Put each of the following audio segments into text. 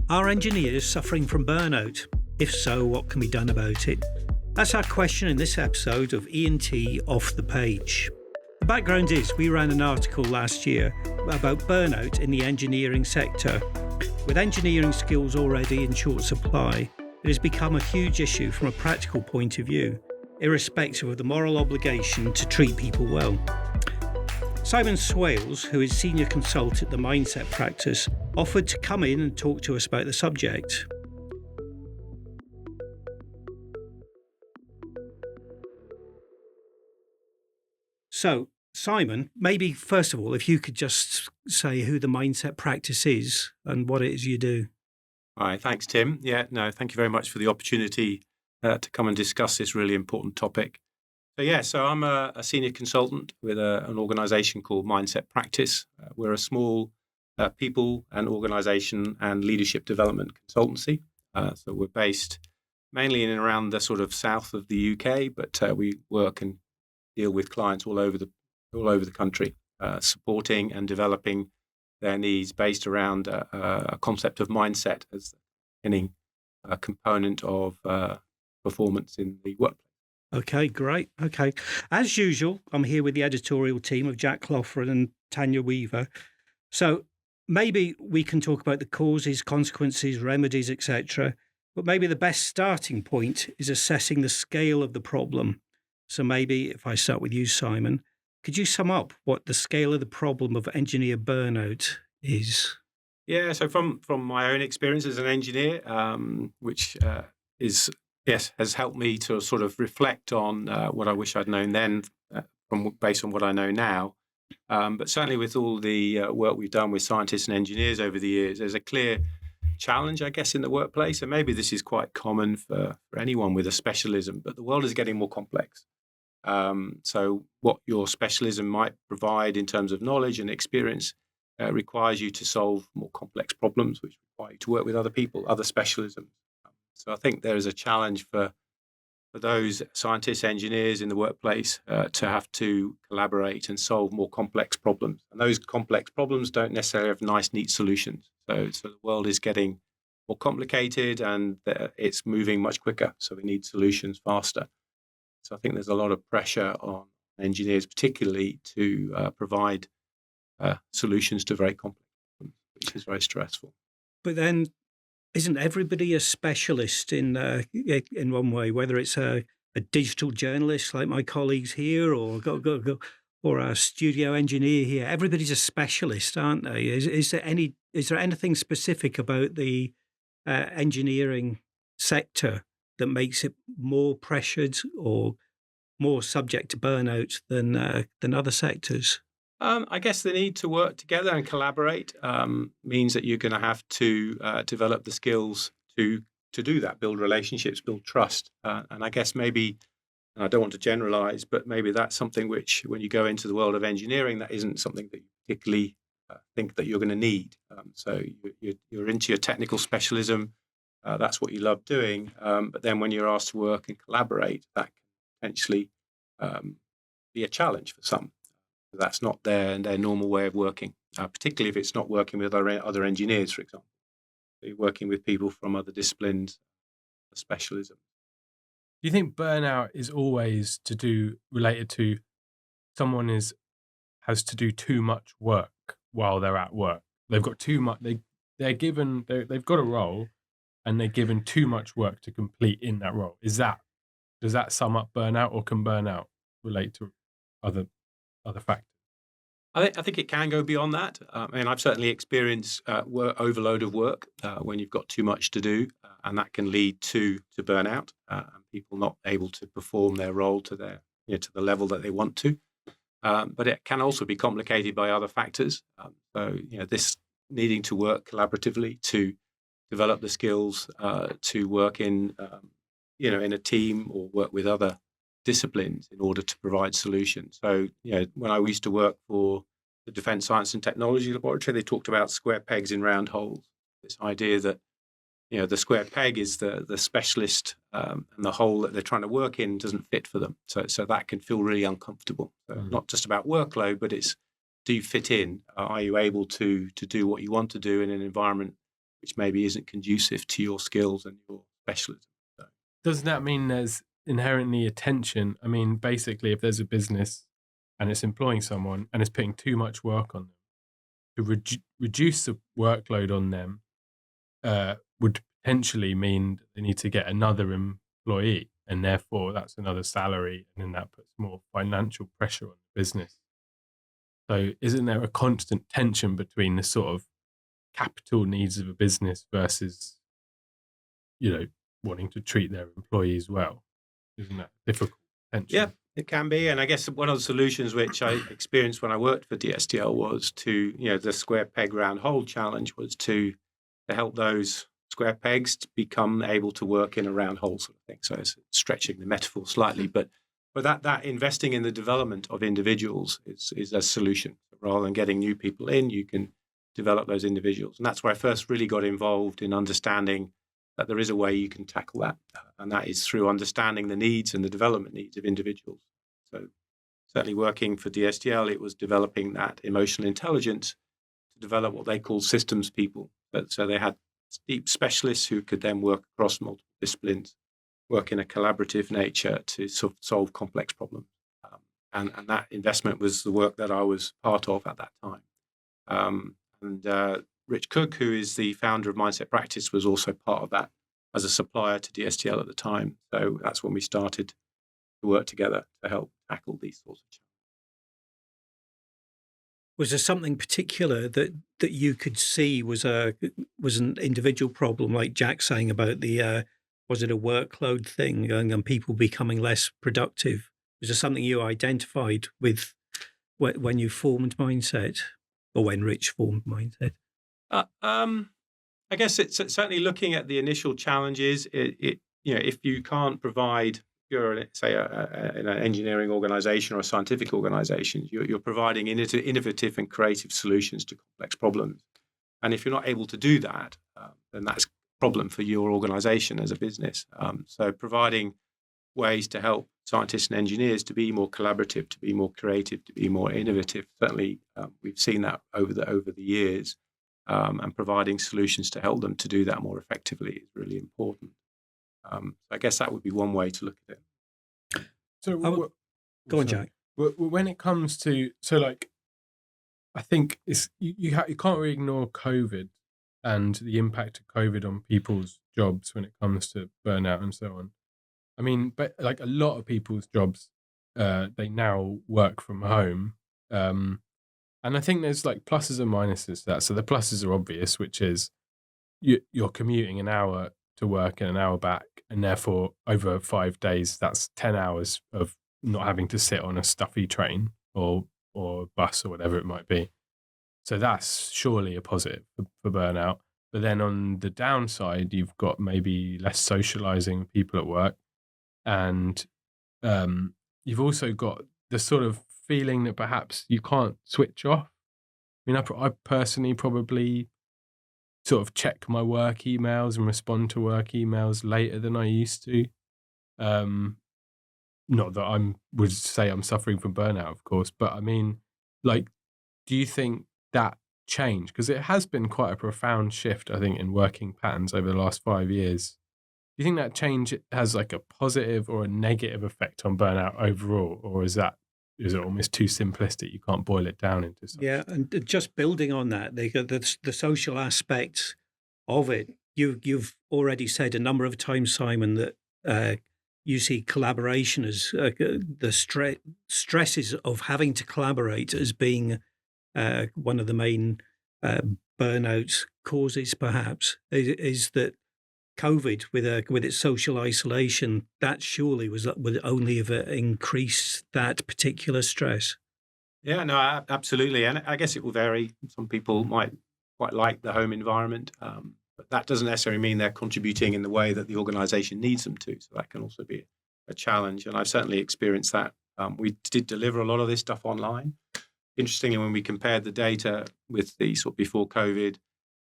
Are engineers suffering from burnout? If so, what can be done about it? That's our question in this episode of E+T Off the Page. The background is we ran an article last year about burnout in the engineering sector. With engineering skills already in short supply, it has become a huge issue from a practical point of view, irrespective of the moral obligation to treat people well. Simon Swales, who is senior consultant at the Mindset practice, offered to come in and talk to us about the subject. So, Simon, maybe first of all, if you could just say who the Mindset practice is and what it is you do. All right, thanks, Tim. Thank you very much for the opportunity to come and discuss this really important topic. So I'm a senior consultant with an organisation called Mindset Practice. We're a small people and organisation and leadership development consultancy. So we're based mainly in and around the sort of south of the UK, but we work and deal with clients all over the country, supporting and developing their needs based around a concept of mindset as a component of performance in the workplace. Okay, great. Okay. As usual, I'm here with the editorial team of Jack Loughran and Tanya Weaver. So maybe we can talk about the causes, consequences, remedies, etc. But maybe the best starting point is assessing the scale of the problem. So maybe if I start with you, Simon, could you sum up what the scale of the problem of engineer burnout is? Yeah, so from my own experience as an engineer, which has helped me to sort of reflect on what I wish I'd known then, based on what I know now. But certainly with all the work we've done with scientists and engineers over the years, there's a clear challenge, I guess, in the workplace. And maybe this is quite common for anyone with a specialism, but the world is getting more complex. So what your specialism might provide in terms of knowledge and experience requires you to solve more complex problems, which require you to work with other people, other specialisms. So I think there is a challenge for those scientists, engineers in the workplace to have to collaborate and solve more complex problems. And those complex problems don't necessarily have nice, neat solutions. So the world is getting more complicated and it's moving much quicker. So we need solutions faster. So I think there's a lot of pressure on engineers, particularly to provide solutions to very complex problems, which is very stressful. But then, isn't everybody a specialist in one way? Whether it's a digital journalist like my colleagues here, or a studio engineer here, everybody's a specialist, aren't they? Is there anything specific about the engineering sector that makes it more pressured or more subject to burnout than other sectors? I guess the need to work together and collaborate means that you're going to have to develop the skills to do that, build relationships, build trust. And I guess maybe, and I don't want to generalize, but maybe that's something which, when you go into the world of engineering, that isn't something that you particularly think that you're going to need. So you're into your technical specialism. That's what you love doing. But then when you're asked to work and collaborate, that can potentially be a challenge for some. That's not their normal way of working, particularly if it's not working with other engineers, for example. So you're working with people from other disciplines, specialism. Do you think burnout is always related to someone has to do too much work while they're at work? They've got too much. They've got a role, and they're given too much work to complete in that role. Does that sum up burnout, or can burnout relate to other factors? I think it can go beyond that. I've certainly experienced overload of work when you've got too much to do, and that can lead to burnout and people not able to perform their role to the level that they want to. But it can also be complicated by other factors. This needing to work collaboratively to develop the skills to work in a team or work with other disciplines in order to provide solutions. So, when I used to work for the Defence Science and Technology Laboratory, they talked about square pegs in round holes. This idea that, the square peg is the specialist and the hole that they're trying to work in doesn't fit for them. So that can feel really uncomfortable. So not just about workload, but it's, do you fit in? Are you able to do what you want to do in an environment which maybe isn't conducive to your skills and your specialism. So, Does that mean there's inherently a tension? I mean, basically, if there's a business and it's employing someone and it's putting too much work on them, to reduce the workload on them would potentially mean that they need to get another employee, and therefore that's another salary, and then that puts more financial pressure on the business. So isn't there a constant tension between the sort of capital needs of a business versus, wanting to treat their employees well? Isn't that difficult tension? yeah, it can be. And I guess one of the solutions which I experienced when I worked for DSTL was to, the square peg round hole challenge was to help those square pegs to become able to work in a round hole sort of thing. So it's stretching the metaphor slightly, but that investing in the development of individuals is a solution. Rather than getting new people in, you can develop those individuals. And that's where I first really got involved in understanding that there is a way you can tackle that. And that is through understanding the needs and the development needs of individuals. So certainly working for DSTL, it was developing that emotional intelligence to develop what they call systems people. So they had deep specialists who could then work across multiple disciplines, work in a collaborative nature to sort of solve complex problems. And that investment was the work that I was part of at that time. Rich Cook, who is the founder of Mindset Practice, was also part of that as a supplier to DSTL at the time. So that's when we started to work together to help tackle these sorts of challenges. Was there something particular that you could see was an individual problem, like Jack saying about was it a workload thing and people becoming less productive? Was there something you identified with when you formed Mindset, or when Rich formed Mindset? I guess it's certainly looking at the initial challenges. If you can't provide, you're say in an engineering organization or a scientific organization, you're providing innovative and creative solutions to complex problems. And if you're not able to do that, then that's a problem for your organization as a business. So providing ways to help scientists and engineers to be more collaborative, to be more creative, to be more innovative. Certainly, we've seen that over the years, and providing solutions to help them to do that more effectively is really important. I guess that would be one way to look at it. So, go on, Jack. When it comes to I think it's you can't really ignore COVID and the impact of COVID on people's jobs when it comes to burnout and so on. I mean, but like a lot of people's jobs, they now work from home. And I think there's like pluses and minuses to that. So the pluses are obvious, which is you're commuting an hour to work and an hour back. And therefore, over 5 days, that's 10 hours of not having to sit on a stuffy train or bus or whatever it might be. So that's surely a positive for burnout. But then on the downside, you've got maybe less socializing with people at work. And you've also got the sort of feeling that perhaps you can't switch off. I mean, I personally probably sort of check my work emails and respond to work emails later than I used to. Not that would say I'm suffering from burnout, of course, but I mean, like, do you think that change? Because it has been quite a profound shift, I think, in working patterns over the last 5 years. Do you think that change has like a positive or a negative effect on burnout overall, or is it almost too simplistic? You can't boil it down into something. Yeah, and just building on that, the social aspect of it. You've already said a number of times, Simon, that you see collaboration as the stresses of having to collaborate as being one of the main burnout causes. Perhaps is that COVID with its social isolation, that surely would only have increased that particular stress. Yeah, no, absolutely. And I guess it will vary. Some people might quite like the home environment, but that doesn't necessarily mean they're contributing in the way that the organization needs them to. So that can also be a challenge. And I've certainly experienced that. We did deliver a lot of this stuff online. Interestingly, when we compared the data with the sort of before COVID,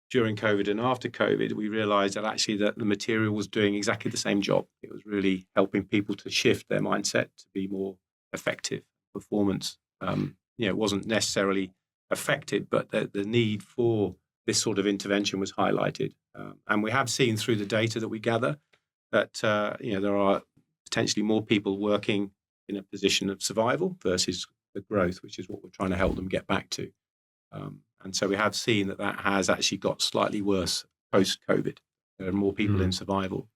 during COVID and after COVID, we realized that actually that the material was doing exactly the same job. It was really helping people to shift their mindset to be more effective. Performance, it wasn't necessarily affected, but the need for this sort of intervention was highlighted. And we have seen through the data that we gather that there are potentially more people working in a position of survival versus the growth, which is what we're trying to help them get back to. And so we have seen that has actually got slightly worse post-COVID. There are more people in survival.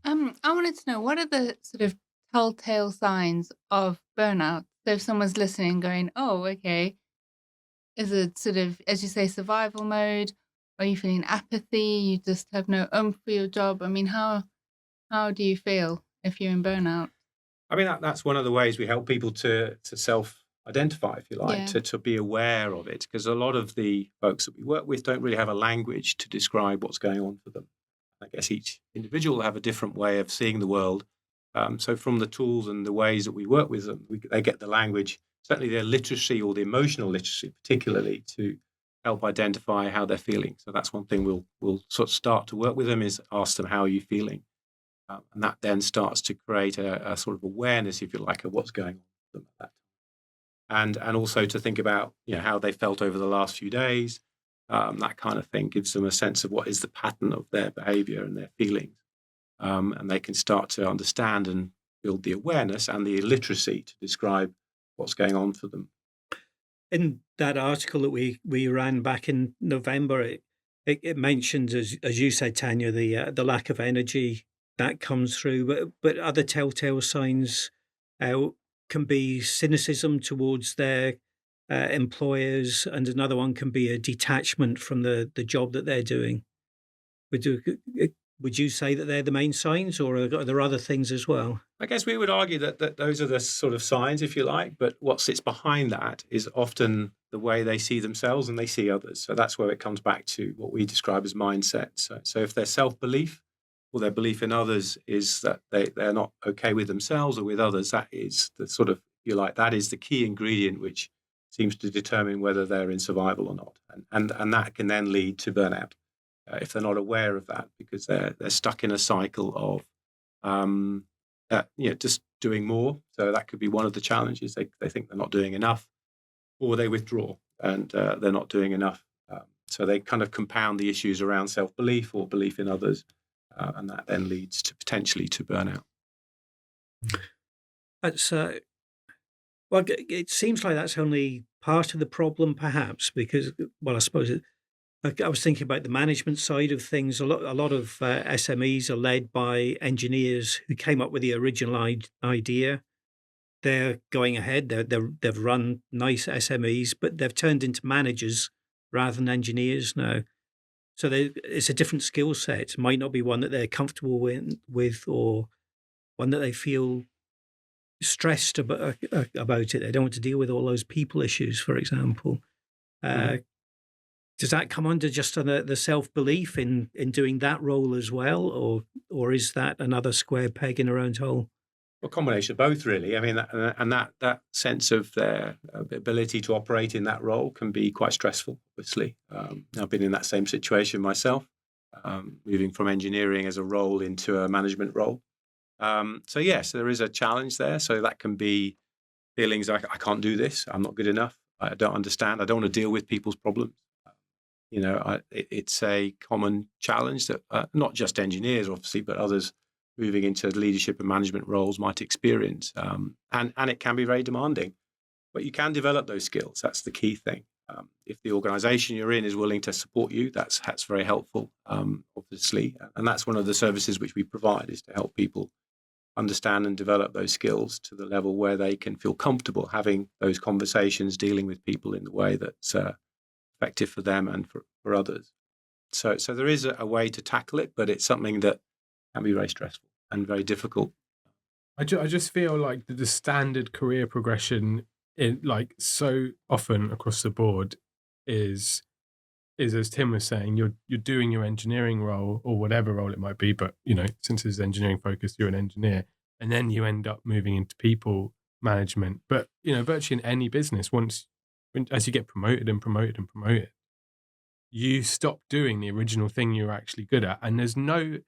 I wanted to know, what are the sort of telltale signs of burnout? So if someone's listening going, oh, okay, is it sort of, as you say, survival mode? Are you feeling apathy? You just have no oomph for your job? I mean, how do you feel if you're in burnout? I mean, that's one of the ways we help people to self-identify, if you like, to be aware of it, because a lot of the folks that we work with don't really have a language to describe what's going on for them. I guess each individual will have a different way of seeing the world. So from the tools and the ways that we work with them, they get the language, certainly their literacy or the emotional literacy particularly, to help identify how they're feeling. So that's one thing we'll sort of start to work with them, is ask them, how are you feeling? And that then starts to create a sort of awareness, if you like, of what's going on with them at that time. And also to think about how they felt over the last few days. That kind of thing gives them a sense of what is the pattern of their behavior and their feelings. And they can start to understand and build the awareness and the literacy to describe what's going on for them. In that article that we ran back in November, it mentions, as you said, Tanya, the lack of energy that comes through, but other telltale signs can be cynicism towards their employers, and another one can be a detachment from the job that they're doing. Would you say that they're the main signs, or are there other things as well? I guess we would argue that those are the sort of signs, if you like, but what sits behind that is often the way they see themselves and they see others. So that's where it comes back to what we describe as mindset. So if their self-belief or their belief in others is that they're not okay with themselves or with others, that is the sort of, if you like, that is the key ingredient which seems to determine whether they're in survival or not. And that can then lead to burnout if they're not aware of that, because they're stuck in a cycle of just doing more. So that could be one of the challenges. They think they're not doing enough, or they withdraw and they're not doing enough. So they kind of compound the issues around self-belief or belief in others, and that then leads to potentially to burnout. That's well, it seems like that's only part of the problem, perhaps, because, well, I suppose I was thinking about the management side of things. A lot of SMEs are led by engineers who came up with the original idea. They're going ahead. They've run nice SMEs, but they've turned into managers rather than engineers now. So it's a different skill set. It might not be one that they're comfortable with, or one that they feel stressed about it. They don't want to deal with all those people issues, for example. Does that come under just the self-belief in doing that role as well, or is that another square peg in a round hole? Well, a combination of both, really. I mean, that sense of their ability to operate in that role can be quite stressful, obviously. I've been in that same situation myself, moving from engineering as a role into a management role. So yes, there is a challenge there. So that can be feelings like, I can't do this, I'm not good enough, I don't understand, I don't want to deal with people's problems. It's a common challenge that not just engineers, obviously, but others moving into leadership and management roles might experience. And it can be very demanding. But you can develop those skills. That's the key thing. If the organization you're in is willing to support you, that's very helpful, obviously. And that's one of the services which we provide, is to help people understand and develop those skills to the level where they can feel comfortable having those conversations, dealing with people in the way that's effective for them and for others. So there is a way to tackle it, but it's something that can be very stressful and very difficult. I just feel like the standard career progression, so often across the board, is as Tim was saying, you're doing your engineering role or whatever role it might be, but since it's engineering focused, you're an engineer, and then you end up moving into people management. But virtually in any business, as you get promoted, you stop doing the original thing you're actually good at, and there's no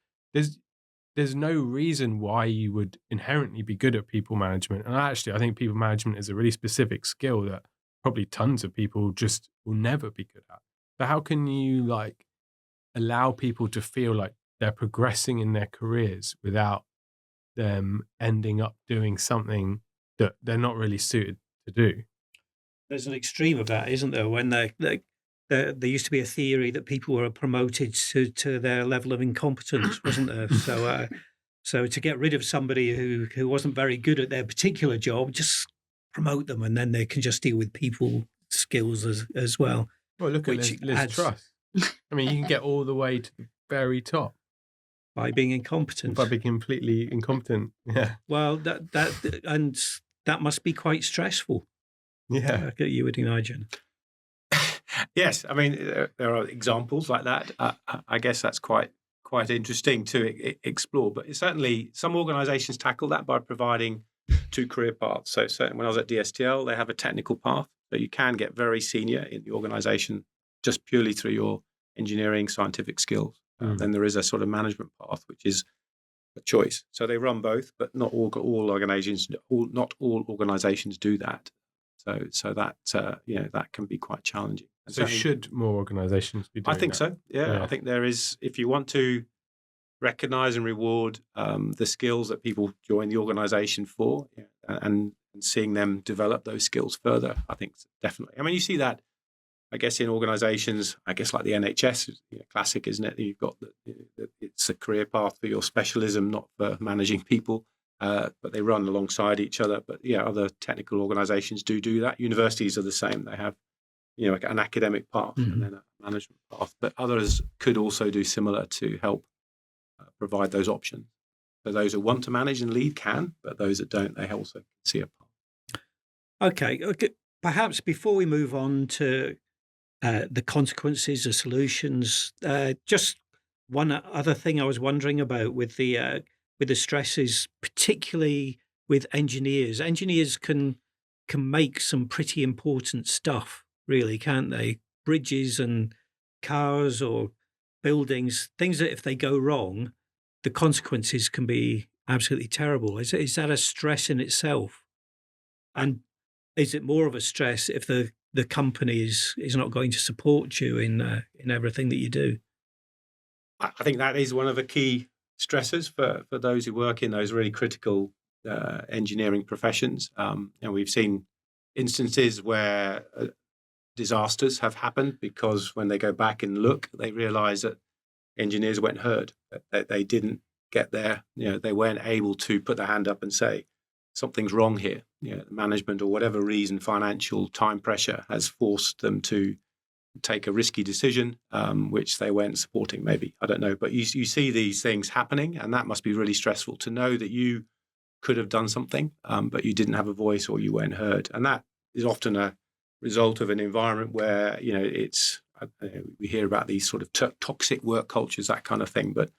reason why you would inherently be good at people management. And actually, I think people management is a really specific skill that probably tons of people just will never be good at. But how can you like allow people to feel like they're progressing in their careers without them ending up doing something that they're not really suited to do? There's an extreme of that, isn't there? When there used to be a theory that people were promoted to their level of incompetence, wasn't there? So to get rid of somebody who wasn't very good at their particular job, just promote them, and then they can just deal with people skills as well. Well, look at Liz Truss. I mean, you can get all the way to the very top by being incompetent. By being completely incompetent. Yeah. Well, that must be quite stressful. Yeah. You would imagine. Yes, I mean there are examples like that. I guess that's quite interesting to explore. But certainly, some organisations tackle that by providing two career paths. So certainly, when I was at DSTL, they have a technical path, so you can get very senior in the organisation just purely through your engineering, scientific skills. Then there is a sort of management path, which is a choice. So they run both, but not all organisations. Not all organisations do that. So that that can be quite challenging. And so should more organisations be doing I think that? so. Yeah, I think there is. If you want to recognise and reward the skills that people join the organisation for, and seeing them develop those skills further, I think definitely. I mean, you see that, I guess, in organisations, I guess like the NHS, classic, isn't it? You've got it's a career path for your specialism, not for managing people. But they run alongside each other. But other technical organisations do that. Universities are the same. They have, an academic path and then a management path. But others could also do similar to help provide those options. So those who want to manage and lead can, but those that don't, they also see a path. Okay. Perhaps before we move on to the consequences, the solutions, just one other thing I was wondering about with the stresses, particularly with engineers. Engineers can make some pretty important stuff, really, can't they? Bridges and cars or buildings, things that if they go wrong, the consequences can be absolutely terrible. Is that a stress in itself? And is it more of a stress if the company is not going to support you in everything that you do? I think that is one of the key stressors for those who work in those really critical engineering professions. And we've seen instances where disasters have happened because when they go back and look, they realise that engineers weren't heard, that they didn't get there. They weren't able to put their hand up and say, something's wrong here. Management or whatever reason, financial time pressure has forced them to take a risky decision, which they weren't supporting, maybe. I don't know. But you see these things happening, and that must be really stressful to know that you could have done something, but you didn't have a voice or you weren't heard. And that is often a result of an environment where, we hear about these sort of toxic work cultures, that kind of thing. But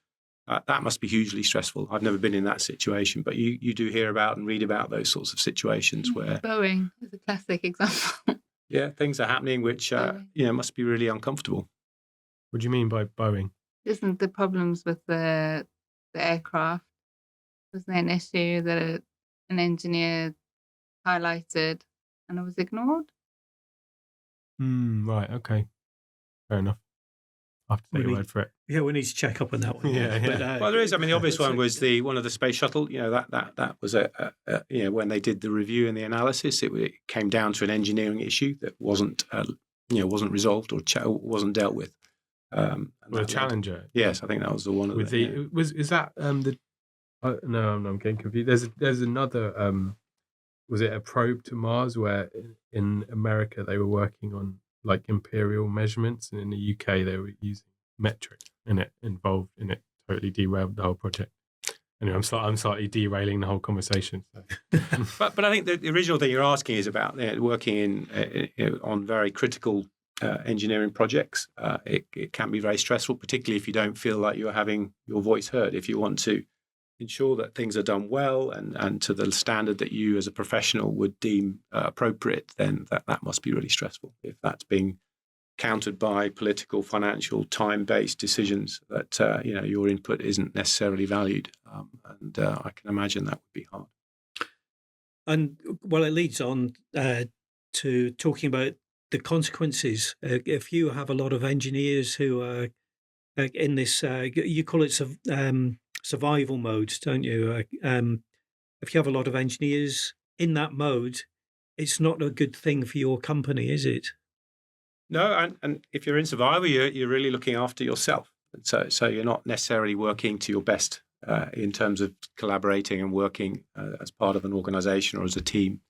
that must be hugely stressful. I've never been in that situation, but you do hear about and read about those sorts of situations where... Boeing is a classic example. Yeah, things are happening which, must be really uncomfortable. What do you mean by Boeing? Isn't the problems with the aircraft? Wasn't there an issue that an engineer highlighted and it was ignored? Right, okay. Fair enough. I have to take your word for it. Yeah, we need to check up on that one. Yeah. But, well, there is. I mean, the obvious one was one of the space shuttle. That was when they did the review and the analysis, it came down to an engineering issue that wasn't resolved or wasn't dealt with. The Challenger. Yes, I think that was the one. Is that the? No, I'm getting confused. There's another. Was it a probe to Mars where in America they were working on like imperial measurements, and in the UK they were using metric involved in it. Totally derailed the whole project. Anyway, I'm slightly derailing the whole conversation. So. but I think the original thing you're asking is about working on very critical engineering projects. It can be very stressful, particularly if you don't feel like you're having your voice heard. If you want to ensure that things are done well and to the standard that you as a professional would deem appropriate, then that must be really stressful. If that's being countered by political, financial, time-based decisions that your input isn't necessarily valued, and I can imagine that would be hard. And well, it leads on to talking about the consequences. If you have a lot of engineers who are in this, you call it survival mode, don't you? If you have a lot of engineers in that mode, it's not a good thing for your company, is it? No, and if you're in survival, you're really looking after yourself. So you're not necessarily working to your best in terms of collaborating and working as part of an organization or as a team,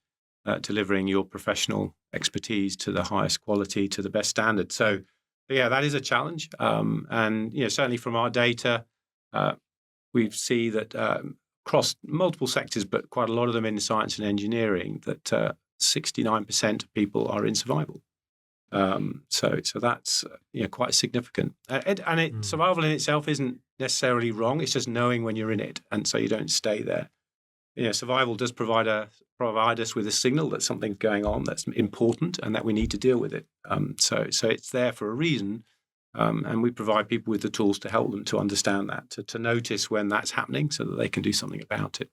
delivering your professional expertise to the highest quality, to the best standard. So, yeah, that is a challenge. And certainly from our data, we see that across multiple sectors, but quite a lot of them in science and engineering, that 69% of people are in survival. So that's quite significant. Survival in itself isn't necessarily wrong. It's just knowing when you're in it, and so you don't stay there. Survival does provide us with a signal that something's going on that's important and that we need to deal with it. So it's there for a reason, and we provide people with the tools to help them to understand that, to notice when that's happening, so that they can do something about it.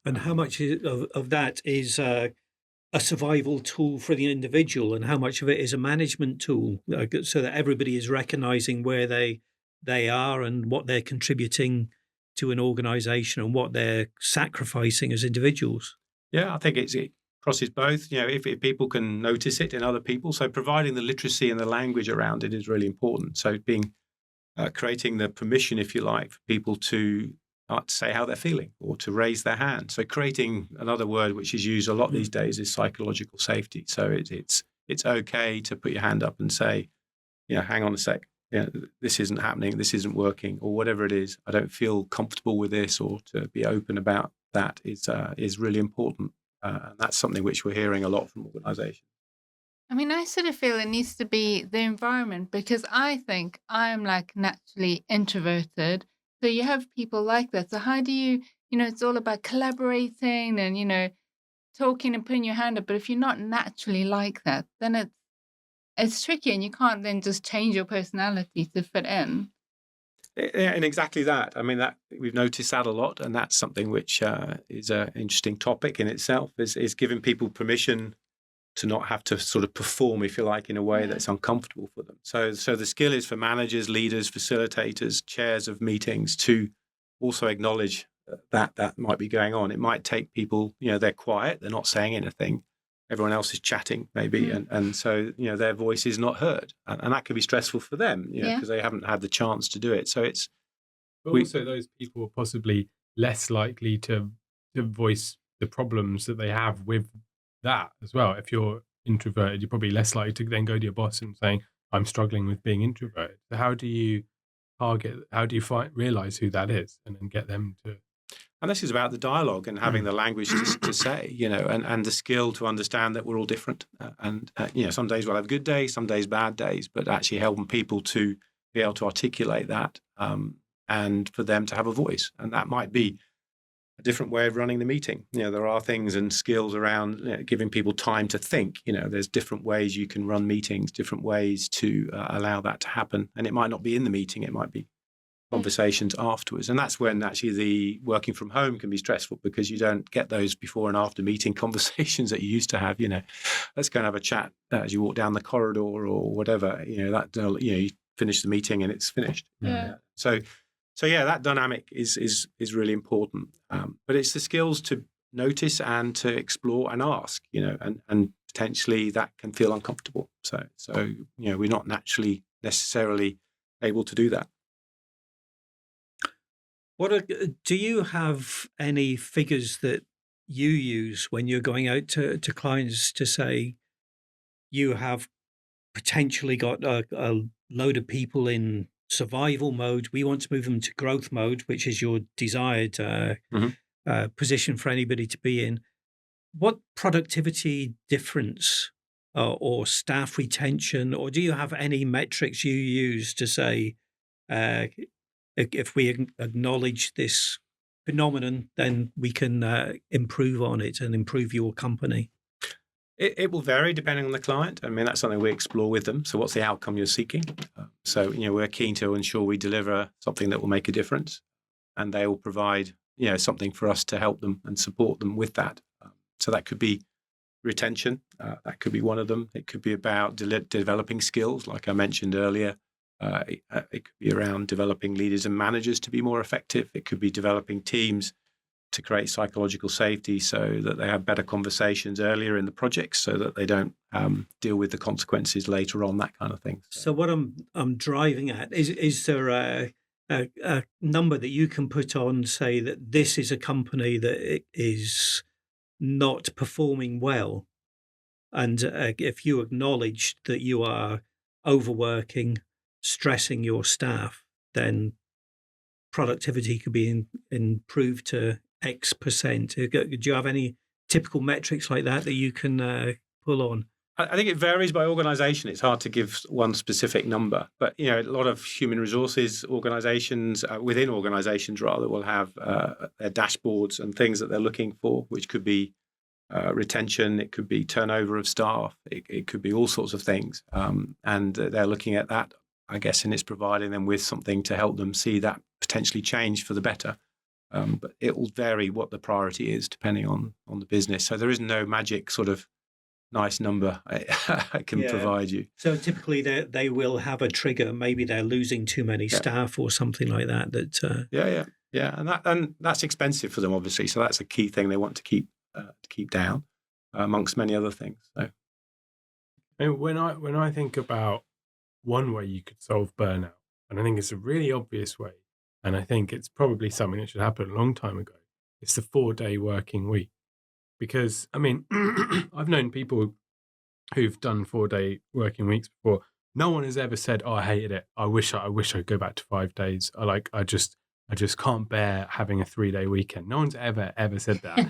And how much of that is a survival tool for the individual, and how much of it is a management tool, so that everybody is recognizing where they are and what they're contributing to an organization and what they're sacrificing as individuals? Yeah, I think it crosses both. If people can notice it in other people, so providing the literacy and the language around it is really important. So creating the permission, if you like, for people to say how they're feeling or to raise their hand. So creating another word which is used a lot these days is psychological safety. So it's okay to put your hand up and say, hang on a sec, this isn't happening, this isn't working, or whatever it is. I don't feel comfortable with this, or to be open about that is really important. And that's something which we're hearing a lot from organizations. I mean, I sort of feel it needs to be the environment, because I think I'm like naturally introverted. So you have people like that. So how do you, it's all about collaborating and, talking and putting your hand up. But if you're not naturally like that, then it's tricky, and you can't then just change your personality to fit in. And exactly that. I mean, that we've noticed that a lot, and that's something which is an interesting topic in itself, is giving people permission to not have to sort of perform, if you like, in a way that's uncomfortable for them. So the skill is for managers, leaders, facilitators, chairs of meetings to also acknowledge that might be going on. It might take people, they're quiet, they're not saying anything. Everyone else is chatting maybe, and so their voice is not heard, and that can be stressful for them, because they haven't had the chance to do it. So also those people are possibly less likely to voice the problems that they have with that as well. If you're introverted, you're probably less likely to then go to your boss and saying, I'm struggling with being introverted. So how do you realize who that is and then get them to? And this is about the dialogue and having the language to say, and the skill to understand that we're all different. Some days we'll have good days, some days bad days, but actually helping people to be able to articulate that, and for them to have a voice. And that might be a different way of running the meeting. There are things and skills around giving people time to think. There's different ways you can run meetings, different ways to allow that to happen. And it might not be in the meeting, it might be conversations afterwards. And that's when actually the working from home can be stressful, because you don't get those before and after meeting conversations that you used to have. Let's go and have a chat as you walk down the corridor or whatever. You finish the meeting and it's finished. So yeah, that dynamic is really important. But it's the skills to notice and to explore and ask, and potentially that can feel uncomfortable. So we're not naturally necessarily able to do that. Do you have any figures that you use when you're going out to clients to say you have potentially got a load of people in survival mode? We want to move them to growth mode, which is your desired position for anybody to be in. What productivity difference or staff retention, or do you have any metrics you use to say, if we acknowledge this phenomenon, then we can improve on it and improve your company? It will vary depending on the client. I mean, that's something we explore with them. So what's the outcome you're seeking? So we're keen to ensure we deliver something that will make a difference, and they will provide, something for us to help them and support them with that. So that could be retention. That could be one of them. It could be about developing skills, like I mentioned earlier. It could be around developing leaders and managers to be more effective. It could be developing teams to create psychological safety so that they have better conversations earlier in the projects so that they don't deal with the consequences later on, that kind of thing. So what I'm driving at is there a number that you can put on, say that this is a company that is not performing well, and if you acknowledge that you are overworking, stressing your staff, then productivity could be improved to X%. Do you have any typical metrics like that you can pull on? I think it varies by organisation. It's hard to give one specific number, but a lot of human resources organisations, within organisations rather, will have their dashboards and things that they're looking for, which could be retention, it could be turnover of staff, it could be all sorts of things, and they're looking at that, I guess, and it's providing them with something to help them see that potentially change for the better. But it will vary what the priority is depending on the business. So there is no magic sort of nice number I can provide you. So typically they will have a trigger. Maybe they're losing too many staff or something like that. And that's expensive for them, obviously. So that's a key thing they want to keep down, amongst many other things. So, when I think about one way you could solve burnout, and I think it's a really obvious way, and I think it's probably something that should happen a long time ago, it's the 4-day working week. Because, I mean, I've known people who've done 4-day working weeks before. No one has ever said, "Oh, I hated it. I wish I'd go back to 5 days. I just can't bear having a 3-day weekend." No one's ever said that.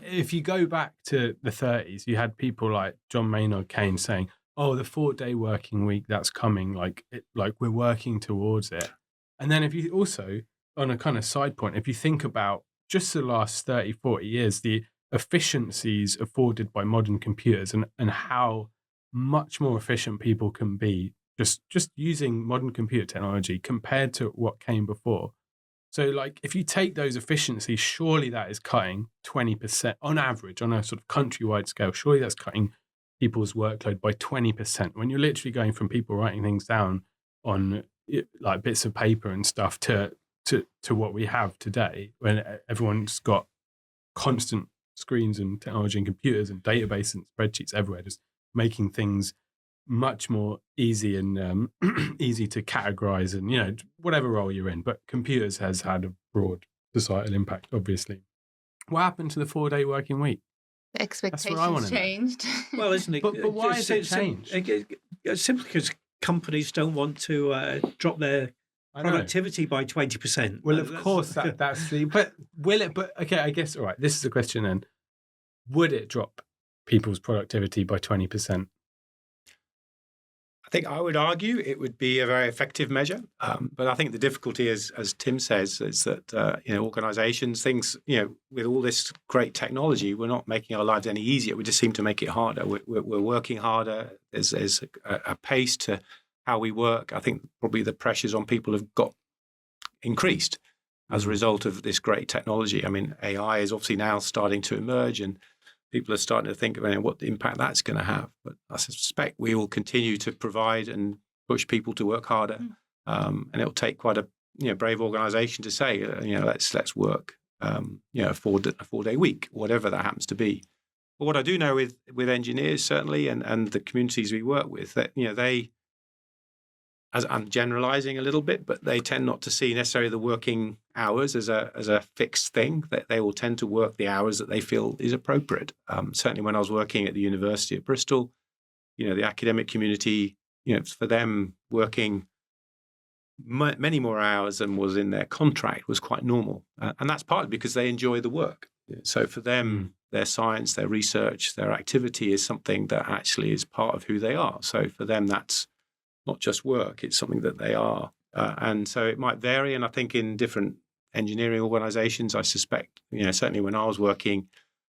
If you go back to the 30s, you had people like John Maynard Keynes saying, "Oh, the 4-day working week, that's coming. Like we're working towards it." And then if you also, on a kind of side point, if you think about just the last 30, 40 years, the efficiencies afforded by modern computers and how much more efficient people can be just using modern computer technology compared to what came before. So like if you take those efficiencies, surely that is cutting 20% on average on a sort of countrywide scale. Surely that's cutting people's workload by 20% when you're literally going from people writing things down on like bits of paper and stuff to what we have today when everyone's got constant screens and technology and computers and databases and spreadsheets everywhere, just making things much more easy and easy to categorize and, whatever role you're in. But computers has had a broad societal impact, obviously. What happened to the 4-day working week? The expectations changed. Well, isn't it? But why has it changed? Simply because companies don't want to drop their productivity by 20%. Well, of course, that's the... But will it... But, okay, I guess, all right, this is the question then. Would it drop people's productivity by 20%? I think I would argue it would be a very effective measure. But I think the difficulty is, as Tim says, is that, organizations, things, with all this great technology, we're not making our lives any easier. We just seem to make it harder. We're working harder. There's a pace to how we work. I think probably the pressures on people have got increased as a result of this great technology. I mean, AI is obviously now starting to emerge and people are starting to think about what the impact that's going to have. But I suspect we will continue to provide and push people to work harder. And it'll take quite a brave organization to say, let's work a 4-day week, whatever that happens to be. But what I do know with engineers, certainly, and the communities we work with, that, they, as I'm generalizing a little bit, but they tend not to see necessarily the working hours as a fixed thing. That they will tend to work the hours that they feel is appropriate. Certainly when I was working at the University of Bristol, the academic community, for them working many more hours than was in their contract was quite normal. And that's partly because they enjoy the work. So for them, their science, their research, their activity is something that actually is part of who they are. So for them, that's not just work, it's something that they are. And so it might vary. And I think in different engineering organizations, I suspect, certainly when I was working,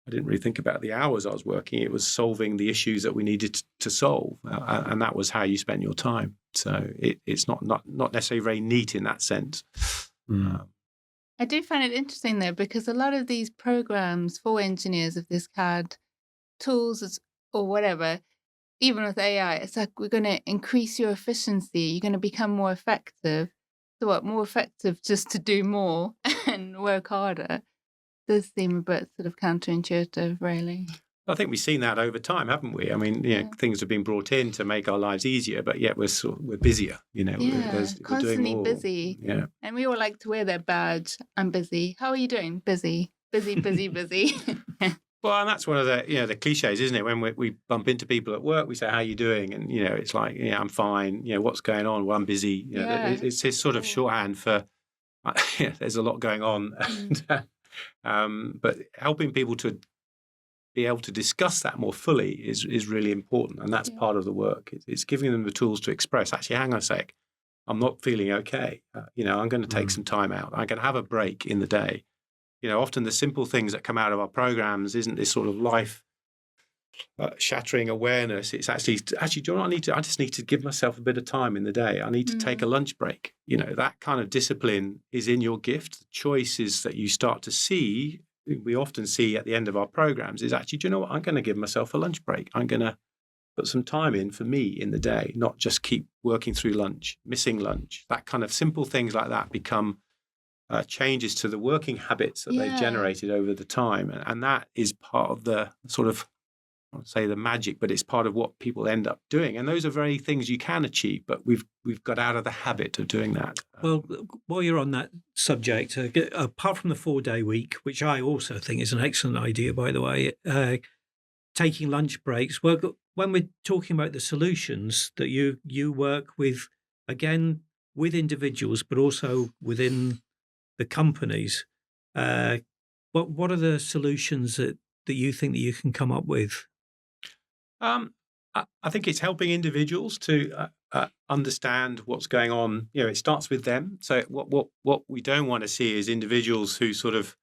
I didn't really think about the hours I was working. It was solving the issues that we needed to solve. And that was how you spent your time. So it's not necessarily very neat in that sense. I do find it interesting, though, because a lot of these programs for engineers of this kind tools or whatever, even with AI, it's like we're going to increase your efficiency. You're going to become more effective. So what? More effective just to do more and work harder. Does seem a bit sort of counterintuitive, really. I think we've seen that over time, haven't we? I mean, things have been brought in to make our lives easier, but yet we're busier. We're Constantly doing more. busy. Yeah, and we all like to wear their badge. I'm busy. How are you doing? Busy, busy, busy, busy. Well, and that's one of the cliches, isn't it? When we bump into people at work, we say, "How are you doing?" And it's like, "I'm fine." What's going on? Well, I'm busy. It's this sort of shorthand for there's a lot going on. But helping people to be able to discuss that more fully is really important, and that's part of the work. It's giving them the tools to express. Actually, hang on a sec, I'm not feeling okay. I'm going to take some time out. I'm going to have a break in the day. Often the simple things that come out of our programs isn't this sort of life shattering awareness. It's actually, do you know what I just need to give myself a bit of time in the day. I need to take a lunch break. That kind of discipline is in your gift. The choice is that you start to see, we often see at the end of our programs, is actually, do you know what? I'm going to give myself a lunch break. I'm going to put some time in for me in the day, not just keep working through lunch, missing lunch. That kind of simple things like that become changes to the working habits that they've generated over the time. And that is part of the sort of, I won't say the magic, but it's part of what people end up doing. And those are very things you can achieve, but we've got out of the habit of doing that. Well, while you're on that subject, apart from the 4-day week, which I also think is an excellent idea, by the way, taking lunch breaks, when we're talking about the solutions that you work with, again, with individuals, but also within the companies, what are the solutions that you think that you can come up with? I think it's helping individuals to understand what's going on. It starts with them. So what we don't want to see is individuals who sort of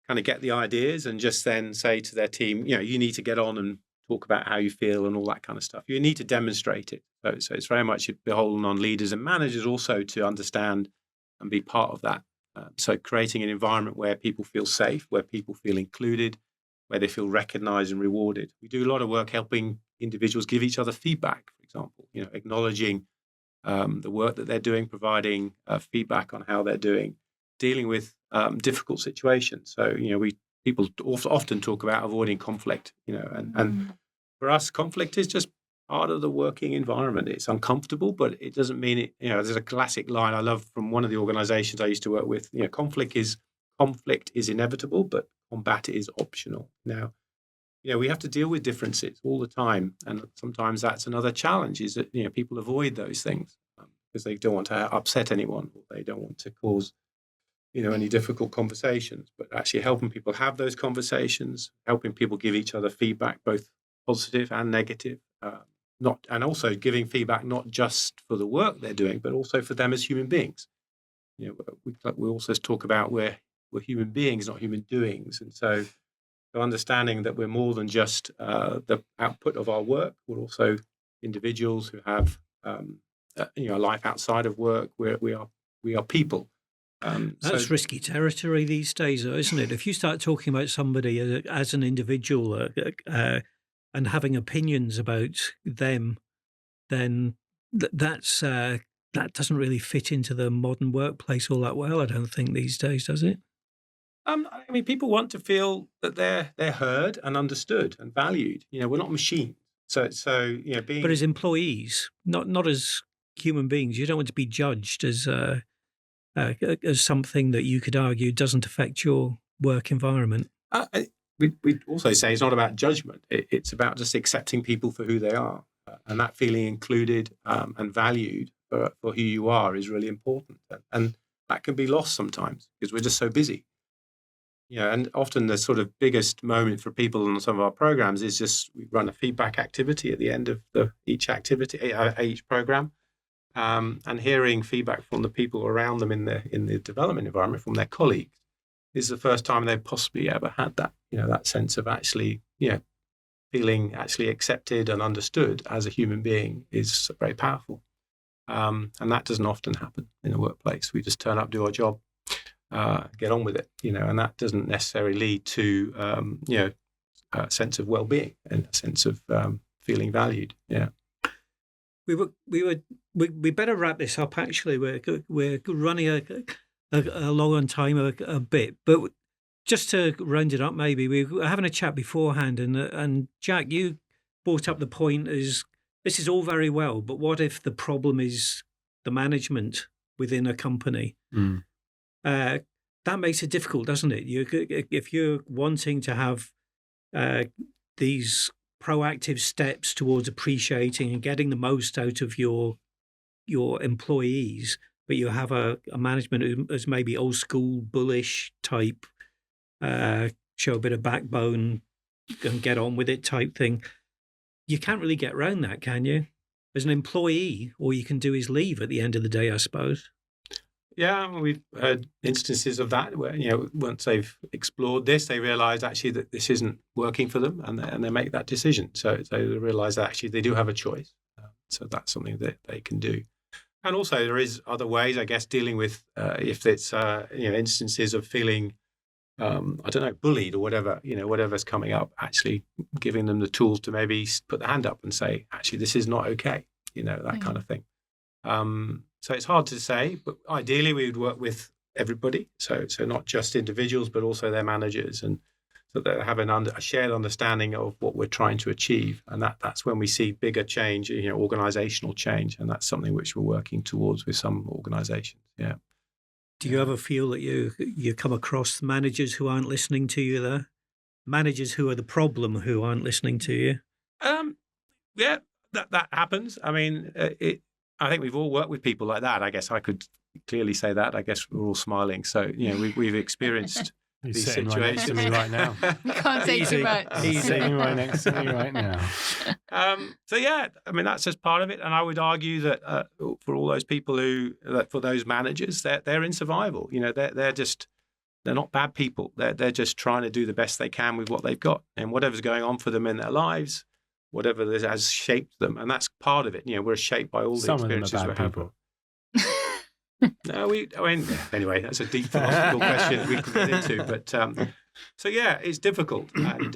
kind of get the ideas and just then say to their team, you need to get on and talk about how you feel and all that kind of stuff. You need to demonstrate it. So it's very much beholden on leaders and managers also to understand and be part of that. So creating an environment where people feel safe, where people feel included, where they feel recognized and rewarded. We do a lot of work helping individuals give each other feedback, for example, acknowledging the work that they're doing, providing feedback on how they're doing, dealing with difficult situations. So, people often talk about avoiding conflict, and for us, conflict is just part of the working environment. It's uncomfortable, but it doesn't mean it. There's a classic line I love from one of the organizations I used to work with. Conflict is inevitable, but combat is optional. Now, we have to deal with differences all the time, and sometimes that's another challenge. Is that people avoid those things because they don't want to upset anyone, or they don't want to cause any difficult conversations. But actually helping people have those conversations, helping people give each other feedback, both positive and negative. And also giving feedback not just for the work they're doing, but also for them as human beings. We also talk about we're human beings, not human doings, and so understanding that we're more than just the output of our work. We're also individuals who have a life outside of work. We are people. That's risky territory these days, though, isn't it? If you start talking about somebody as an individual and having opinions about them, then that doesn't really fit into the modern workplace all that well, I don't think, these days, does it? People want to feel that they're heard and understood and valued. We're not machines. So being. But as employees, not as human beings, you don't want to be judged as something that you could argue doesn't affect your work environment. We also say it's not about judgment. It's about just accepting people for who they are, and that feeling included and valued for who you are is really important. And that can be lost sometimes because we're just so busy. And often the sort of biggest moment for people in some of our programs is just we run a feedback activity at the end of each program, and hearing feedback from the people around them in the development environment from their colleagues. This is the first time they've possibly ever had that, that sense of actually, feeling actually accepted and understood as a human being is very powerful. And that doesn't often happen in a workplace. We just turn up, do our job, get on with it, and that doesn't necessarily lead to, sense of well-being and a sense of feeling valued. Yeah. We better wrap this up. Actually, we're running a long on time a bit, but just to round it up, maybe we were having a chat beforehand, and Jack, you brought up the point is this is all very well, but what if the problem is the management within a company? That makes it difficult, doesn't it? If you're wanting to have these proactive steps towards appreciating and getting the most out of your employees, but you have a management who is maybe old school, bullish type, show a bit of backbone and get on with it type thing, you can't really get around that, can you? As an employee, all you can do is leave at the end of the day, I suppose. Yeah, we've heard instances of that where, once they've explored this, they realise actually that this isn't working for them, and they make that decision. So they realise that actually they do have a choice. So that's something that they can do. And also there is other ways, I guess, dealing with if it's instances of feeling bullied or whatever, whatever's coming up, actually giving them the tools to maybe put the hand up and say, actually, this is not okay, that kind of thing. So it's hard to say, but ideally we would work with everybody. So not just individuals, but also their managers, and so they have a shared understanding of what we're trying to achieve. And that's when we see bigger change, organizational change. And that's something which we're working towards with some organizations. Yeah. Do you ever feel that you come across managers who aren't listening to you there? Managers who are the problem who aren't listening to you? Yeah, that happens. I mean, I think we've all worked with people like that. I guess I could clearly say that. I guess we're all smiling. So, we've experienced these sitting situations. right next to me right now. You can't say too much. He's sitting right next to me right now. So, yeah, I mean, that's just part of it. And I would argue that for all those people for those managers, they're in survival. They're not bad people. They're just trying to do the best they can with what they've got, and whatever's going on for them in their lives, whatever has shaped them. And that's part of it. We're shaped by all the experiences we have. No, anyway, that's a deep philosophical question we can get into. But so yeah, it's difficult, and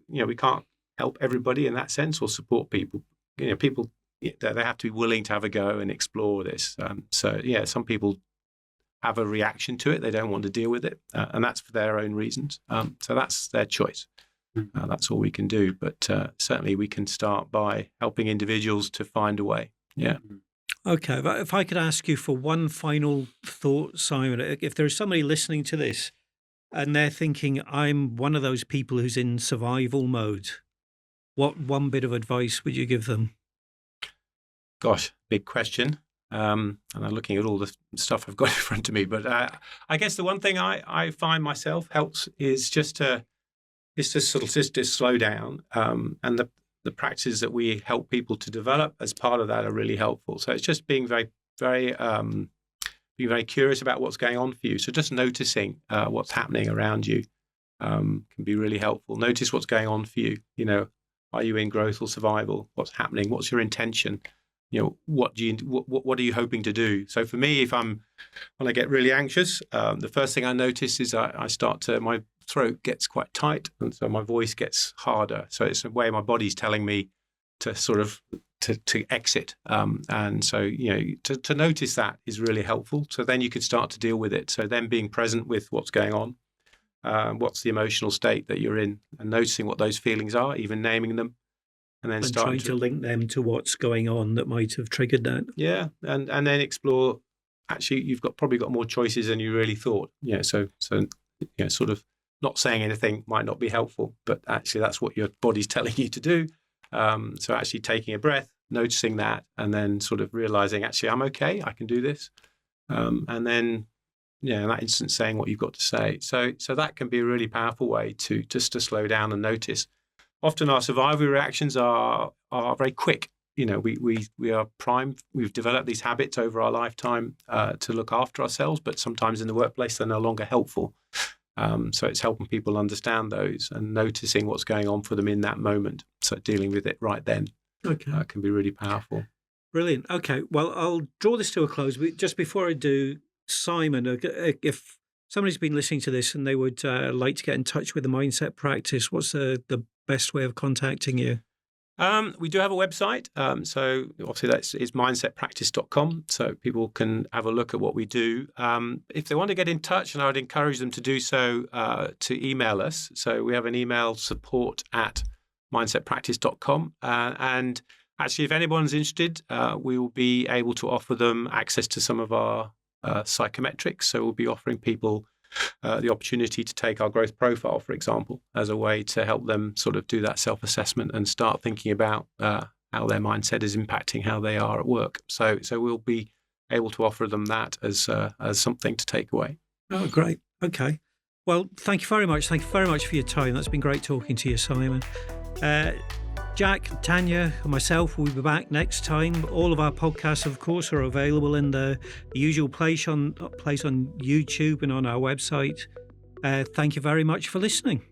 we can't help everybody in that sense or support people. People they have to be willing to have a go and explore this. So yeah, some people have a reaction to it; they don't want to deal with it, and that's for their own reasons. So that's their choice. That's all we can do. But certainly, we can start by helping individuals to find a way. Yeah. Okay, if I could ask you for one final thought, Simon, if there's somebody listening to this and they're thinking, I'm one of those people who's in survival mode, what one bit of advice would you give them? Gosh, big question. And I'm looking at all the stuff I've got in front of me. But I guess the one thing I find myself helps is just to slow down. And the practices that we help people to develop as part of that are really helpful. So it's just being very, very, being very curious about what's going on for you. So just noticing what's happening around you can be really helpful. Notice what's going on for you. Are you in growth or survival? What's happening? What's your intention? What are you hoping to do? So for me, when I get really anxious, the first thing I notice is I start to my throat gets quite tight, and so my voice gets harder. So it's a way my body's telling me to sort of to exit. And so to notice that is really helpful. So then you can start to deal with it. So then being present with what's going on, what's the emotional state that you're in, and noticing what those feelings are, even naming them. And then trying to link them to what's going on that might have triggered that. Yeah, and then explore. Actually, you've probably got more choices than you really thought. So sort of not saying anything might not be helpful, but actually that's what your body's telling you to do. So actually taking a breath, noticing that, and then sort of realizing actually I'm okay, I can do this, and then in that instance saying what you've got to say. So that can be a really powerful way to slow down and notice. Often our survival reactions are very quick. We are primed. We've developed these habits over our lifetime to look after ourselves, but sometimes in the workplace they're no longer helpful. So it's helping people understand those and noticing what's going on for them in that moment. So dealing with it right then can be really powerful. Brilliant. Okay, well, I'll draw this to a close. Just before I do, Simon, if somebody's been listening to this and they would like to get in touch with the mindset practice, what's the best way of contacting you? We do have a website. So obviously it's mindsetpractice.com. So people can have a look at what we do. If they want to get in touch, and I would encourage them to do so, to email us. So we have an email, support@mindsetpractice.com. And actually, if anyone's interested, we will be able to offer them access to some of our psychometrics. So we'll be offering people the opportunity to take our growth profile, for example, as a way to help them sort of do that self-assessment and start thinking about how their mindset is impacting how they are at work. So we'll be able to offer them that as something to take away. Oh, great. Okay. Well, thank you very much. Thank you very much for your time. That's been great talking to you, Simon. Jack, Tanya, and myself will be back next time. All of our podcasts, of course, are available in the usual place on YouTube and on our website. Thank you very much for listening.